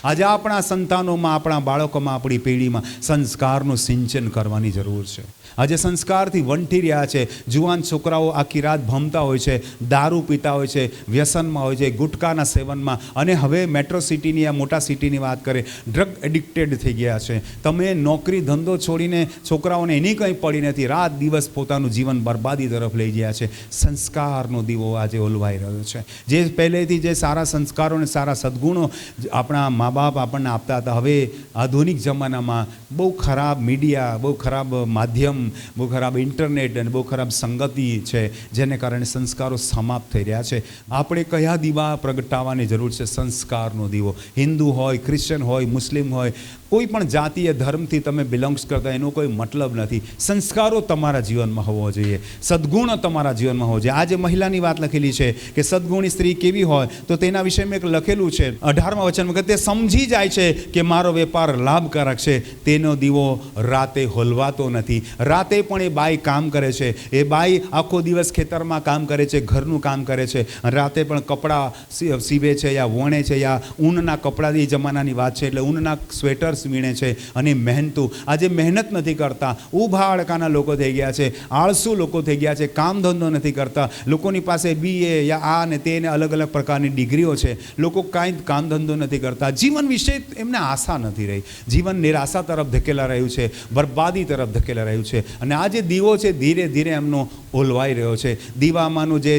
આજે આપણા સંતાનોમાં, આપણા બાળકોમાં, આપણી પેઢીમાં સંસ્કારનું સિંચન કરવાની જરૂર છે. આજે સંસ્કારથી વંઠી રહ્યા છે. જુવાન છોકરાઓ આખી રાત ભમતા હોય છે, દારૂ પીતા હોય છે, વ્યસનમાં હોય છે, ગુટકાના સેવનમાં, અને હવે મેટ્રો સિટીની, આ મોટા સિટીની વાત કરે, ડ્રગ એડિક્ટેડ થઈ ગયા છે. તમે નોકરી ધંધો છોડીને છોકરાઓને એની કંઈ પડી નથી, રાત દિવસ પોતાનું જીવન બરબાદી તરફ લઈ ગયા છે. સંસ્કારનો દીવો આજે ઓલવાઈ રહ્યો છે. જે પહેલેથી જે સારા સંસ્કારો અને સારા સદગુણો આપણા મા બાપ આપણને આપતા હતા, હવે આધુનિક જમાનામાં બહુ ખરાબ મીડિયા, બહુ ખરાબ માધ્યમ, બહુ ખરાબ ઇન્ટરનેટ અને બહુ ખરાબ સંગતિ છે, જેને કારણે સંસ્કારો સમાપ્ત થઈ રહ્યા છે. આપણે કયા દીવા પ્રગટાવવાની જરૂર છે? સંસ્કારનો દીવો. હિન્દુ હોય, ક્રિશ્ચન હોય, મુસ્લિમ હોય, કોઈ પણ જાતીય ધર્મથી તમે બિલોંગ્સ કરતા એનો કોઈ મતલબ નથી. સંસ્કારો તમારા જીવનમાં હોવો જોઈએ, સદ્ગુણો તમારા જીવનમાં હોવો જોઈએ. આજે મહિલાની વાત લખેલી છે કે સદ્ગુણી સ્ત્રી કેવી હોય, તો તેના વિષયમાં એક લખેલું છે 18મા વચનમાં કે તે સમજી જાય છે કે મારો વેપાર લાભકારક છે, તેનો દીવો રાતે હોલવાતો નથી. રાતે પણ એ બાઈ કામ કરે છે, એ બાઈ આખો દિવસ ખેતરમાં કામ કરે છે, ઘરનું કામ કરે છે, રાતે પણ કપડાં સીવે છે યા વણે છે, યા ઊનના કપડાં, એ જમાનાની વાત છે એટલે ઊનના સ્વેટર વીણે છે. અને મહેનતુ આજે મહેનત નથી કરતા, ઊભા હાડકાના લોકો થઈ ગયા છે, આળસુ લોકો થઈ ગયા છે, કામ ધંધો નથી કરતા. લોકોની પાસે BA યા આ ને તે ને અલગ અલગ પ્રકારની ડિગ્રીઓ છે, લોકો કાંઈ કામ ધંધો નથી કરતા. જીવન વિશે એમને આશા નથી રહી, જીવન નિરાશા તરફ ધકેલા રહ્યું છે, બરબાદી તરફ ધકેલા રહ્યું છે. અને આ જે દીવો છે ધીરે ધીરે એમનો ઓલવાઈ રહ્યો છે. દીવામાંનું જે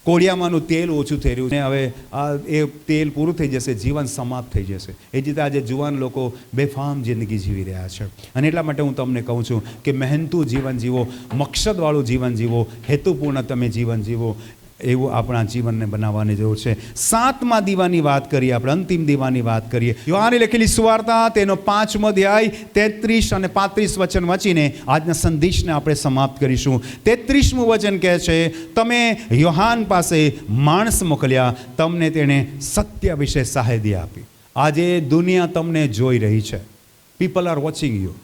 કોળિયામાંનું તેલ ઓછું થઈ રહ્યું છે, હવે એ તેલ પૂરું થઈ જશે, જીવન સમાપ્ત થઈ જશે. એ જ રીતે આજે જુવાન લોકો બેફામ જિંદગી જીવી રહ્યા છે. અને એટલા માટે હું તમને કહું છું કે મહેનતુ જીવન જીવો, મકસદવાળું જીવન જીવો, હેતુપૂર્ણ તમે જીવન જીવો, એવું આપણા જીવનને બનાવવાની જરૂર છે. 7મા દીવાની વાત કરીએ, આપણે અંતિમ દીવાની વાત કરીએ. યોહાને લખેલી સુવાર્તા તેનો 5મો અધ્યાય 33 અને 35 વચન વાંચીને આજના સંદેશને આપણે સમાપ્ત કરીશું. 33મું વચન કહે છે, તમે યોહાન પાસે માણસ મોકલ્યા, તમને તેણે સત્ય વિશે શાહેદી આપી. આજે દુનિયા તમને જોઈ રહી છે. People are watching you.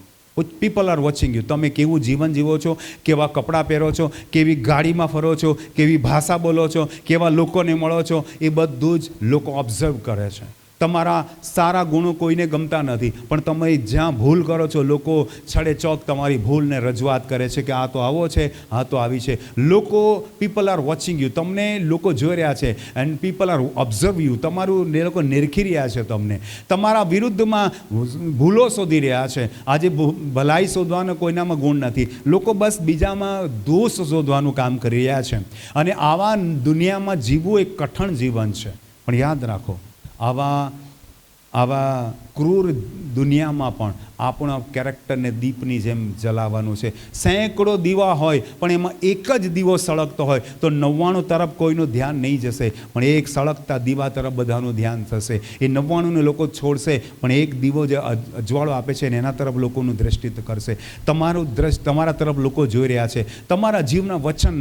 People are watching you. તમે કેવું જીવન જીવો છો, કેવા કપડાં પહેરો છો, કેવી ગાડીમાં ફરો છો, કેવી ભાષા બોલો છો, કેવા લોકોને મળો છો, એ બધું જ લોકો ઓબ્ઝર્વ કરે છે. તમારા સારા ગુણો કોઈને ગમતા નથી, પણ તમે જ્યાં ભૂલ કરો છો લોકો છડે ચોક તમારી ભૂલને રજૂઆત કરે છે કે આ તો આવો છે, આ તો આવી છે. લોકો પીપલ આર વોચિંગ યુ. તમને લોકો જોઈ રહ્યા છે and people are observe you. તમારું એ લોકો નિરખી રહ્યા છે, તમને તમારા વિરુદ્ધમાં ભૂલો શોધી રહ્યા છે. આજે ભલાઈ શોધવાનો કોઈનામાં ગુણ નથી, લોકો બસ બીજામાં દોષ શોધવાનું કામ કરી રહ્યા છે. અને આવા દુનિયામાં જીવવું એક કઠણ જીવન છે. પણ યાદ રાખો, આવા ક્રૂર દુનિયામાં પણ આપણા કેરેક્ટરને દીપની જેમ જલાવવાનું છે. સેંકડો દીવા હોય પણ એમાં એક જ દીવો સળગતો હોય તો 99 તરફ કોઈનું ધ્યાન નહીં જશે, પણ એક સળગતા દીવા તરફ બધાનું ધ્યાન થશે. એ 99ને લોકો છોડશે, પણ એક દીવો જે અજવાળો આપે છે ને એના તરફ લોકોનું દ્રષ્ટિ કરશે. તમારા તરફ લોકો જોઈ રહ્યા છે. તમારા જીવના વચન,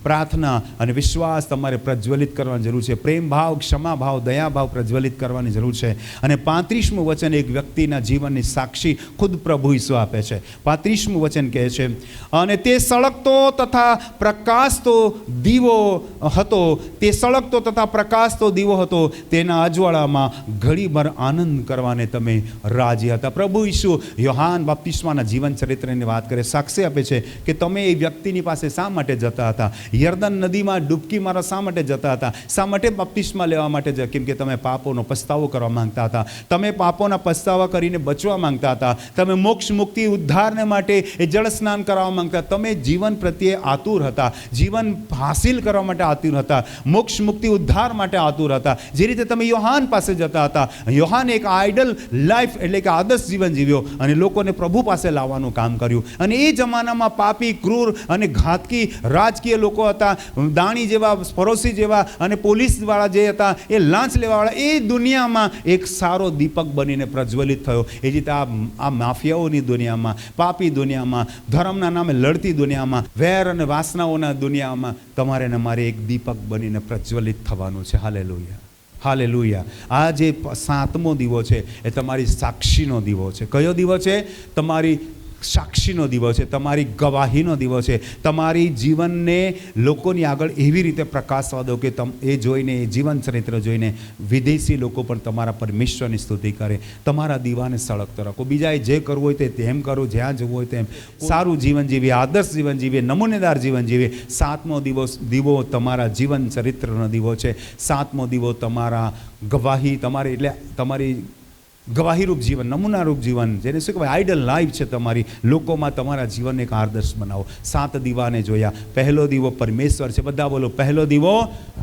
પ્રાર્થના અને વિશ્વાસ તમારે પ્રજ્વલિત કરવાની જરૂર છે. પ્રેમ ભાવ, ક્ષમા ભાવ, દયા ભાવ પ્રજ્વલિત કરવાની જરૂર છે. અને 35મું વચન એક વ્યક્તિના જીવનની સાક્ષી ખુદ પ્રભુ ઈસુ આપે છે. 35મું વચન કહે છે, અને તે સળગતો તથા પ્રકાશતો દીવો હતો, તે સળગતો તથા પ્રકાશતો દીવો હતો, તેના અજવાળામાં ઘડીભર આનંદ કરવાને તમે રાજી હતા. પ્રભુ ઈસુ યોહાન બાપ્તિસ્માના જીવન ચરિત્રની વાત કરે, સાક્ષી આપે છે કે તમે એ વ્યક્તિની પાસે શા માટે જતા હતા, યર્દન નદીમાં ડૂબકી મારવા શા માટે જતા હતા, શા માટે બાપ્તિસ્મા લેવા માટે? કેમ કે તમે પાપોનો પસ્તાવો કરવા માંગતા હતા, તમે પાપોના પસ્તાવા કરીને બચવા માંગતા હતા, તમે મોક્ષ મુક્તિ ઉદ્ધારને માટે એ જળ સ્નાન કરવા માંગતા, તમે જીવન પ્રત્યે આતુર હતા, જીવન હાસિલ કરવા માટે આતુર હતા, મોક્ષ મુક્તિ ઉદ્ધાર માટે આતુર હતા. જે રીતે તમે યોહાન પાસે જતા હતા, યોહાન એક આઇડલ લાઈફ એટલે કે આદર્શ જીવન જીવ્યો અને લોકોને પ્રભુ પાસે લાવવાનું કામ કર્યું. અને એ જમાનામાં પાપી, ક્રૂર અને ઘાતકી રાજકીય લોકો હતા, દાણી જેવા, પરોસી જેવા અને પોલીસવાળા જે હતા, એ લાંચ લેવાવાળા, એ દુનિયામાં એક સારો દીપક બનીને પ્રજ્વલિત થયો. એ રીતે આ માફિયાઓની દુનિયામાં, પાપી દુનિયામાં, ધર્મના નામે લડતી દુનિયામાં, વેર અને વાસનાઓના દુનિયામાં તમારે ને મારે એક દીપક બનીને પ્રજ્વલિત થવાનું છે. Hallelujah, hallelujah. આ જે 7મો દીવો છે એ તમારી સાક્ષીનો દીવો છે. કયો દીવો છે? તમારી સાક્ષીનો દીવો છે, તમારી ગવાહીનો દીવો છે. તમારી જીવનને લોકોની આગળ એવી રીતે પ્રકાશવા દો કે એ જોઈને, એ જીવન ચરિત્ર જોઈને વિદેશી લોકો પણ તમારા પરમેશ્વરની સ્તુતિ કરે. તમારા દીવાને સળગતો રાખો. બીજાએ જે કરવું હોય તે તેમ કરો, જ્યાં જવું હોય તેમ સારું જીવન જીવીએ, આદર્શ જીવન જીવીએ, નમૂનેદાર જીવન જીવીએ. 7મો દીવો તમારા જીવન ચરિત્રનો દીવો છે. 7મો દીવો તમારા ગવાહી, તમારી ગવાહીરૂપ જીવન, નમૂનારૂપ જીવન, જેને શું કહેવાય, આઇડલ લાઈફ છે તમારી. લોકોમાં તમારા જીવનને એક આદર્શ બનાવો. 7 દીવાને જોયા. પહેલો દીવો પરમેશ્વર છે. બધા બોલો, પહેલો દીવો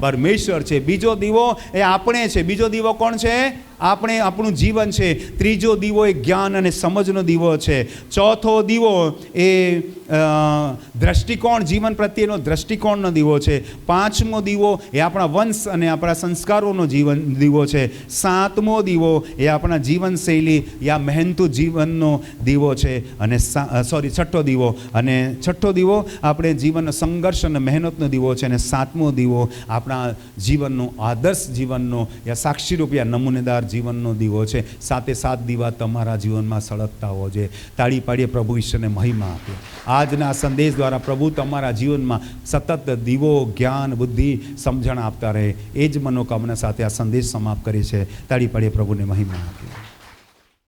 પરમેશ્વર છે. બીજો દીવો એ આપણે છે. બીજો દીવો કોણ છે? આપણે આપણું જીવન છે. ત્રીજો દીવો એ જ્ઞાન અને સમજનો દીવો છે. ચોથો દીવો એ દ્રષ્ટિકોણ, જીવન પ્રત્યેનો દ્રષ્ટિકોણનો દીવો છે. પાંચમો દીવો એ આપણા વંશ અને આપણા સંસ્કારોનો દીવો છે. સાતમો દીવો એ આપણા જીવનશૈલી યા મહેનતુ જીવનનો દીવો છે. અને છઠ્ઠો દીવો આપણે જીવનનો સંઘર્ષ અને મહેનતનો દીવો છે. અને સાતમો દીવો આપણા જીવનનો આદર્શ જીવનનો યા સાક્ષીરૂપ યા નમૂનેદાર જીવનનો દીવો છે. સાતે સાત દીવા તમારા જીવનમાં સળગતા હોવો જોઈએ. તાળી પાડીએ, પ્રભુ ઈશ્વરને મહિમા આપીએ. આજના સંદેશ દ્વારા પ્રભુ તમારા જીવનમાં સતત દીવો, જ્ઞાન, બુદ્ધિ, સમજણ આપતા રહે, એ જ મનોકામના સાથે આ સંદેશ સમાપ્ત કરે છે. તાળી પાડીએ, પ્રભુને મહિમા આપીએ.